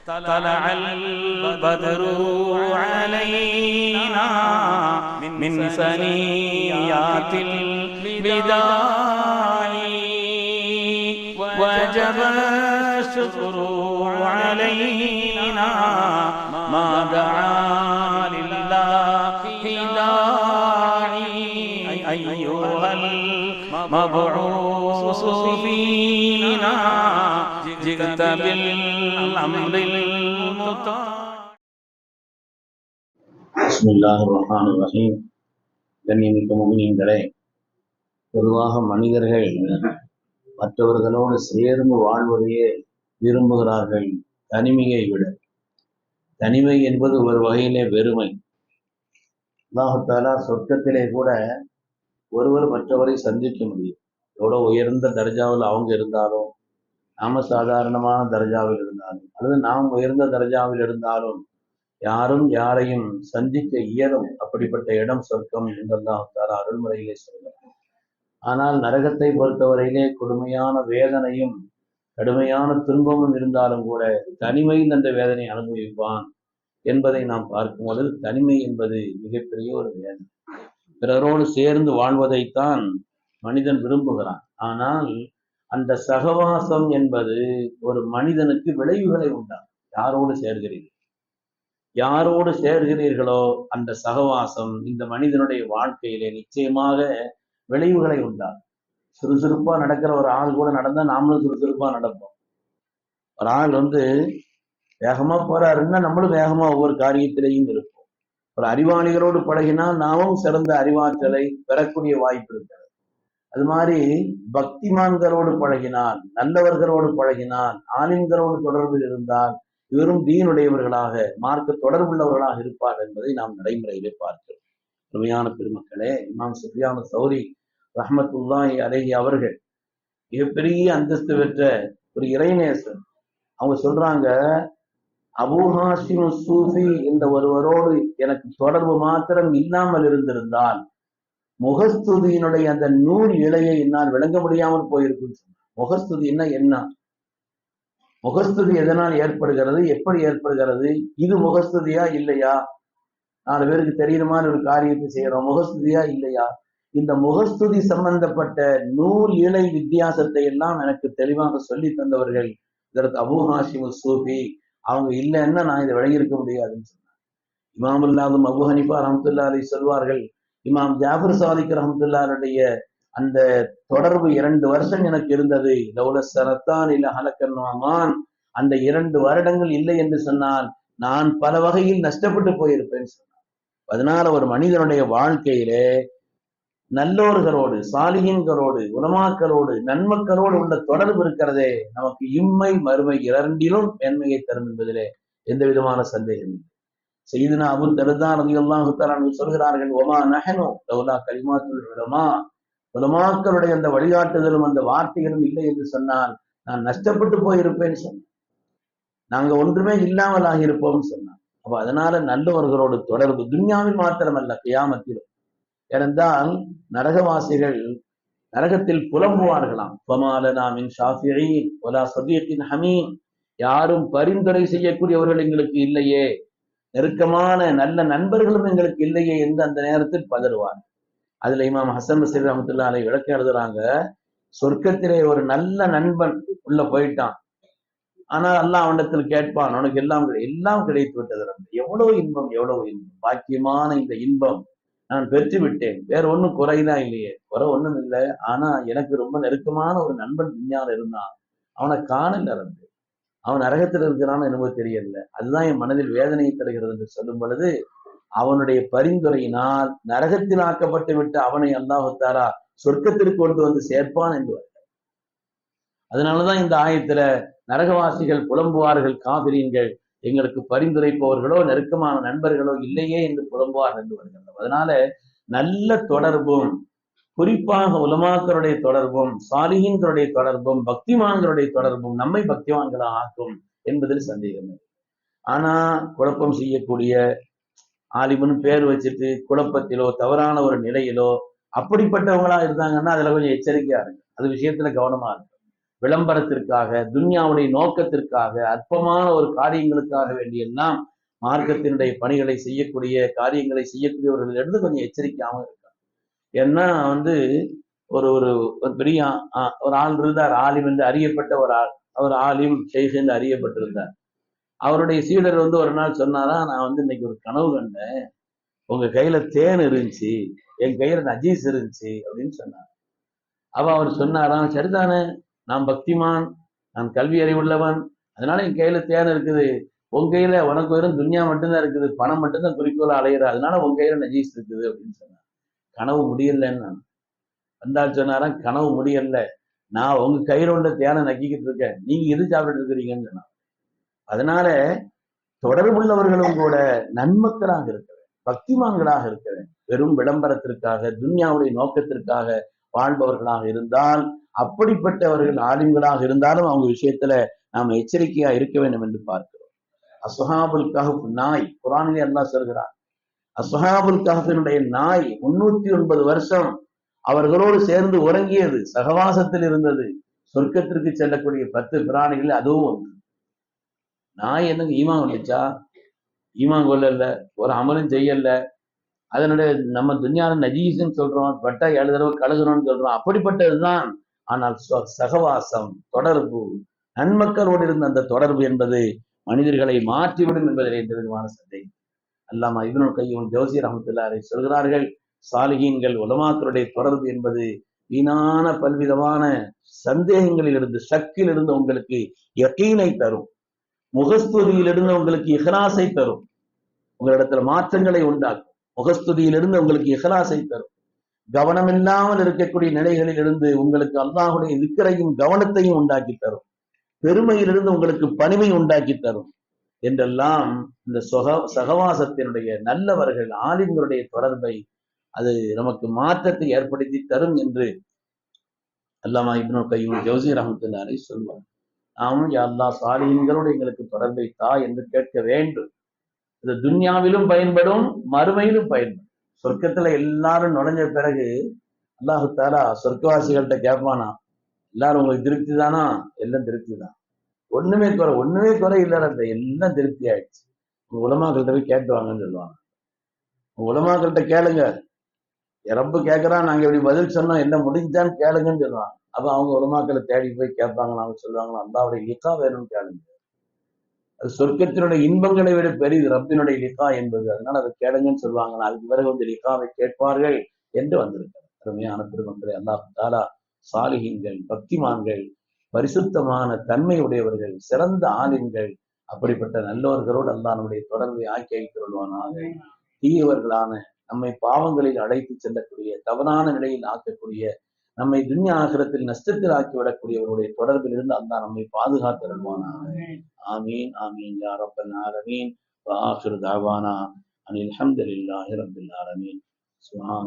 طلع البدر علينا من ثنيات الوداع وجب الشكر علينا ما دعا لله داعي أيها المبعوث فينا جئت بالأمر المطاع. பிஸ்மில்லாஹிர் ரஹ்மானிர் ரஹீம். கண்ணியமிக்க முஃமினீன்களே, பொதுவாக மனிதர்கள் மற்றவர்களோடு சேர்ந்து வாழ்வதையே விரும்புகிறார்கள் தனிமையை விட. தனிமை என்பது ஒரு வகையிலே வெறுமை. அல்லாஹ் தஆலா சொர்க்கத்திலே கூட ஒருவர் மற்றவரை சந்திக்க முடியும். எவ்வளோ உயர்ந்த தர்ஜாவில் அவங்க இருந்தாலும், நாம சாதாரணமான தர்ஜாவில் இருந்தாலும், அல்லது நாம் உயர்ந்த தர்ஜாவில் இருந்தாலும் யாரும் யாரையும் சந்திக்க இயலும். அப்படிப்பட்ட இடம் சொர்க்கம் என்று அல்லாஹ் தஆலா அருள்முறையிலே சொல்கிறார். ஆனால் நரகத்தை பொறுத்தவரையிலே கொடுமையான வேதனையும் கடுமையான துன்பமும் இருந்தாலும் கூட தனிமையில் அந்த வேதனை அனுபவிப்பான் என்பதை நாம் பார்க்கும்போது தனிமை என்பது மிகப்பெரிய ஒரு வேதனை. பிறரோடு சேர்ந்து வாழ்வதைத்தான் மனிதன் விரும்புகிறான். ஆனால் அந்த சகவாசம் என்பது ஒரு மனிதனுக்கு விளைவுகளை உண்டாகும். யாரோடு சேர்கிறீர்களோ அந்த சகவாசம் இந்த மனிதனுடைய வாழ்க்கையிலே நிச்சயமாக விளைவுகளை உண்டாகும். சுறுசுறுப்பா நடக்கிற ஒரு ஆள் கூட நடந்தா நாமளும் சுறுசுறுப்பா நடப்போம். ஒரு ஆள் வேகமா போறாருன்னா நம்மளும் வேகமா ஒவ்வொரு காரியத்திலையும் இருப்போம். ஒரு அறிவாளிகளோடு பழகினால் நாமும் சிறந்த அறிவாற்றலை பெறக்கூடிய வாய்ப்பு இருக்கிறது. அது மாதிரி பக்திமான்களோடு பழகினால், நல்லவர்களோடு பழகினால், ஆலிம்களோடு தொடர்பில் இருந்தால் இவரும் தீனுடையவர்களாக மார்க்க தொடர்புள்ளவர்களாக இருப்பார் என்பதை நாம் நடைமுறையிலே பார்க்கிறோம். உண்மையான பெருமக்களே, இமாம் சுஃபியான் சௌரி ரஹ்மத்துல்லாஹி அலைஹி அவர்கள் மிகப்பெரிய அந்தஸ்து பெற்ற ஒரு இறைநேசர். அவங்க சொல்றாங்க, அபூ ஹாஷிம் சூஃபி என்ற ஒருவரோடு எனக்கு தொடர்பு மாத்திரம் இல்லாமல் இருந்திருந்தால் முகஸ்துதியினுடைய அந்த நூல் இலையை என்னால் விளங்க முடியாமல் போயிருக்கும். முகஸ்துதின்னா என்ன? முகஸ்துதி எதனால் ஏற்படுகிறது, எப்படி ஏற்படுகிறது, இது முகஸ்துதியா இல்லையா? 4 பேருக்கு தெரியுற மாதிரி ஒரு காரியத்தை செய்யறோம், முகஸ்துதியா இல்லையா? இந்த முகஸ்துதி சம்பந்தப்பட்ட நூல் இலை வித்தியாசத்தை எல்லாம் எனக்கு தெளிவாக சொல்லி தந்தவர்கள் இதற்கு அபூ ஹாஷிம் சூஃபி. அவங்க இல்லைன்னா நான் இதை விளங்கியிருக்க முடியாதுன்னு சொன்னாங்க. இமாமுல்லாஹும் அபூ ஹனீஃபா ரஹ்மத்துல்லாஹி அலைஹி சொல்வார்கள், இமாம் ஜாஃபர் சாதிக் ரஹ்மத்துல்லாஹினுடைய அந்த தொடர்பு 2 வருஷம் எனக்கு இருந்தது. லௌலஸ்ஸனத்தான் இல்ல ஹலக்கன் நுஅமான். அந்த 2 வருடங்கள் இல்லை என்று சொன்னால் நான் பல வகையில் நஷ்டப்பட்டு போயிருப்பேன்னு சொன்னார். அதனால ஒரு மனிதனுடைய வாழ்க்கையிலே நல்லோர்களோடு, சாலிஹீன்களோடு, உலமாக்களோடு, நன்மக்களோடு உள்ள தொடர்பு இருக்கிறதே நமக்கு இம்மை மறுமை இரண்டிலும் மேன்மையை தரும் என்பதிலே எந்த விதமான சந்தேகம் இல்லை. சய்யிதுனா அபூ தர்தா ரலியல்லாஹு தஆலா சொல்கிறார்கள், ஒமா நஹனு லௌலா கலிமாத்துல் உலமா. உலமாக்களுடைய அந்த வழிகாட்டுதலும் அந்த வார்த்தைகளும் இல்லை என்று சொன்னால் நான் நஷ்டப்பட்டு போயிருப்பேன்னு சொன்னேன். நாங்க ஒன்றுமே இல்லாமல் ஆகியிருப்போம்னு சொன்னான். அப்ப அதனால நல்லவர்களோடு தொடர்பு துன்யாவில் மாத்திரமல்ல, கியாமத்திலும். ஏனென்றால் நரகவாசிகள் நரகத்தில் புலம்புவார்களாம், ஃபமாலனா மின் ஷாஃபிஈன் வலா ஸதீகின் ஹமீம். யாரும் பரிந்துரை செய்யக்கூடியவர்கள் எங்களுக்கு இல்லையே, நெருக்கமான நல்ல நண்பர்களும் எங்களுக்கு இல்லையே என்று அந்த நேரத்தில் பதறுவார். அதுல இமாம் ஹசன் பஸ்ரி ரஹ்மத்துல்லாஹி அலைஹி விளக்கம் எழுதுறாங்க, சொர்க்கத்திலே ஒரு நல்ல நண்பன் உள்ள போயிட்டான். ஆனால் அல்லாஹ் அவனிடத்தில் கேட்பான், உனக்கு எல்லாம் கிடைத்து விட்டது. எவ்வளவு இன்பம், எவ்வளவு இன்பம், பாக்கியமான இந்த இன்பம் நான் பெற்று விட்டேன். வேற ஒன்றும் குறைதான் இல்லையே, குறை ஒண்ணும் இல்லை. ஆனா எனக்கு ரொம்ப நெருக்கமான ஒரு நண்பன் விஞ்ஞான இருந்தான், அவனை காணல. அவன் நரகத்தில் இருக்கிறான்னு என்னவோ தெரியல. அதுதான் என் மனதில் வேதனையை தருகிறது என்று சொல்லும் பொழுது அவனுடைய பரிந்துரையினால் நரகத்தில் ஆக்கப்பட்டு விட்டு அவனை அல்லாஹ் தஆலா சொர்க்கத்திற்கு கொண்டு வந்து சேர்ப்பான் என்று. அதனாலதான் இந்த ஆயத்துல நரகவாசிகள் புலம்புவார்கள், காபிரீன்கள் எங்களுக்கு பரிந்துரைப்பவர்களோ நெருக்கமான நண்பர்களோ இல்லையே என்று புலம்புவார்கள் என்று வருகிறது. அதனால நல்ல தொடர்பும், குறிப்பாக உலமாக்களுடைய தொடர்பும், சாலிஹீன்களுடைய தொடர்பும், பக்திமான்களுடைய தொடர்பும் நம்மை பக்திமான்களாக ஆக்கும் என்பதில் சந்தேகமே. ஆனா குழப்பம் செய்யக்கூடிய ஆலிமுன்னு பேர் வச்சுட்டு குழப்பத்திலோ தவறான ஒரு நிலையிலோ அப்படிப்பட்டவங்களா இருந்தாங்கன்னா அதுல கொஞ்சம் எச்சரிக்கையா இருக்கு, அது விஷயத்துல கவனமா இருக்கு. விளம்பரத்திற்காக, துன்யாவுடைய நோக்கத்திற்காக, அற்பமான ஒரு காரியங்களுக்காக வேண்டியெல்லாம் மார்க்கத்தினுடைய பணிகளை செய்யக்கூடிய காரியங்களை செய்யக்கூடியவர்களிலிருந்து கொஞ்சம் எச்சரிக்கையாகவும் இருக்காங்க. ஏன்னா ஒரு ஒரு ஒரு பெரிய ஒரு ஆள் இருந்தார், ஆலிம் என்று அறியப்பட்ட ஒரு ஆள். அவர் ஆலிம் ஷெய்க் என்று அறியப்பட்டிருந்தார். அவருடைய சீடர் ஒரு நாள் சொன்னாரா, நான் இன்னைக்கு ஒரு கனவு கண்டேன், உங்க கையில தேன் இருந்துச்சு, என் கையில நஜீஸ் இருந்துச்சு அப்படின்னு சொன்னார். அப்ப அவர் சொன்னாராம், சரிதானே, நான் பக்திமான், நான் கல்வி அறிவுள்ளவன், அதனால என் கையில தேன் இருக்குது, உன் கையில உனக்கு வெறும் துன்யா மட்டும்தான் இருக்குது, பணம் மட்டும்தான் குறிக்கோளா அலையிற, அதனால உன் கையில நஜீஸ் இருக்குது அப்படின்னு சொன்னார். கனவு முடியலன்னு வந்தால் சொன்னாராம், கனவு முடியல, நான் உங்க கையில உள்ள தேனை நக்கிக்கிட்டு இருக்கேன், நீங்க எது சாப்பிட்டு இருக்கிறீங்கன்னு சொன்னார். அதனால தொடர்புள்ளவர்களும் கூட நன்மக்களாக இருக்கிறேன், பக்திமான்களாக இருக்கிறேன். வெறும் விளம்பரத்திற்காக, துன்யாவுடைய நோக்கத்திற்காக வாழ்பவர்களாக இருந்தால், அப்படிப்பட்டவர்கள் ஆலிம்களாக இருந்தாலும் அவங்க விஷயத்துல நாம எச்சரிக்கையா இருக்க வேண்டும் என்று பார்க்கிறோம். அஸ்ஹாபுல் கஹ்ஃப் நாய், குர்ஆனிலே அல்லாஹ் சொல்கிறார், அஸ்ஹாபுல் கஹ்ஃபினுடைய நாய் 309 வருஷம் அவர்களோடு சேர்ந்து உறங்கியது, சகவாசத்தில் இருந்தது. சொர்க்கத்திற்கு செல்லக்கூடிய 10 பிராணிகள் அதுவும் ஒன்று. நாய் என்னங்க ஈமான் வந்துச்சா? ஈமான் கொள்ளல, ஒரு அமலும் செய்யல, அதனுடைய நம்ம துன்யால நஜீஸ்ன்னு சொல்றோம், பட்டா 7 தடவை கழுகணும்னு சொல்றோம், அப்படிப்பட்டதுதான். ஆனால் சகவாசம், தொடர்பு, நன்மக்களோடு இருந்த அந்த தொடர்பு என்பது மனிதர்களை மாற்றிவிடும் என்பதில் எந்த விதமான சந்தேகம். அல்லாமா இப்னுல் கையும் ஜௌஸி ரஹ்மத்துல்லாஹி அலைஹி சொல்கிறார்கள், சாலிஹீன்கள் உலமாக்களுடைய தொடர்பு என்பது வீணான பல்விதமான சந்தேகங்களிலிருந்து, ஷக்கிலிருந்து உங்களுக்கு யகீனை தரும், முகஸ்துதியிலிருந்து உங்களுக்கு இஹ்லாஸை தரும், உங்களிடத்துல மாற்றங்களை உண்டாக்கும். முகஸ்துதியிலிருந்து உங்களுக்கு இஹ்லாஸை தரும். கவனமில்லாமல் இருக்கக்கூடிய நிலைகளில் இருந்து உங்களுக்கு அல்லாஹுடைய திக்ரையும் கவனத்தையும் உண்டாக்கி தரும். பெருமையிலிருந்து உங்களுக்கு பணிவை உண்டாக்கி தரும் என்றெல்லாம் இந்த சகவாசத்தினுடைய நல்லவர்கள் ஆலிம்களுடைய தொடர்பை அது நமக்கு மாற்றத்தை ஏற்படுத்தி தரும் என்று அல்லாமா இப்னுல் கையும் ஜௌஸி ரஹ்மத்துல்லாஹி அலைஹி சொல்வார். நாமும் யா அல்லாஹ் சாலிஹீன்களோடு எங்களுக்கு தொடர்பை தா என்று கேட்க வேண்டும். இது துன்யாவிலும் பயன்படும், மறுமையிலும் பயன்படும். சொர்க்கத்துல எல்லாரும் நுழைஞ்ச பிறகு அல்லாஹு தஆலா சொர்க்கவாசிகள்கிட்ட கேட்பானா, எல்லாரும் உங்களுக்கு திருப்தி தானா? எல்லாம் திருப்தி தான், ஒண்ணுமே குறை இல்ல, எல்லாம் திருப்தி ஆயிடுச்சு. உங்க உலமாக்கள்கிட்ட போய் கேட்டுவாங்கன்னு சொல்லுவாங்க. உலமாக்கள்கிட்ட கேளுங்க, ரப்பு கேட்கறான், நாங்க இப்படி பதில் சொன்னோம், என்ன முடிஞ்சான்னு கேளுங்கன்னு சொல்லுவாங்க. அப்ப அவங்க உலமாக்களை தேடி போய் கேட்பாங்களா, அவங்க சொல்லுவாங்களா, அல்லாஹ்வுடைய லிகா வேணும்னு கேளுங்க, அது சொர்க்கத்தினுடைய இன்பங்களை விட பெரியது ரப்பினுடைய லிகா என்பது, அதனால அதை கேளுங்கன்னு சொல்லுவாங்களா. அதுக்கு பிறகு லிகாவை கேட்பார்கள் என்று வந்திருக்கிறார். அருமையான பெருமக்களை, அல்லாஹ் தஆலா சாலிஹீன்கள், பக்திமான்கள், பரிசுத்தமான தன்மை உடையவர்கள், சிறந்த ஆலிம்கள், அப்படிப்பட்ட நல்லவர்களோடு அல்லாஹ் நம்முடைய தொடர்பை ஆக்கி வைத்துள்வானாக. தீயவர்களான, நம்மை பாவங்களில் அழைத்து செல்லக்கூடிய, தவறான நிலையில் ஆக்கக்கூடிய, நம்மை துன்யா ஆகிரத்தில் நஷ்டத்தில் ஆக்கிவிடக்கூடியவருடைய தொடர்பில் இருந்து அல்லாஹ் நம்மை பாதுகாத்தருள்வானாக. ஆமீன் ஆமீன் யா ரப்பல் ஆலமீன். வ ஆகிரு தஅவானா அனில் ஹம்துலில்லாஹி ரப்பில் ஆலமீன். சுப்ஹான்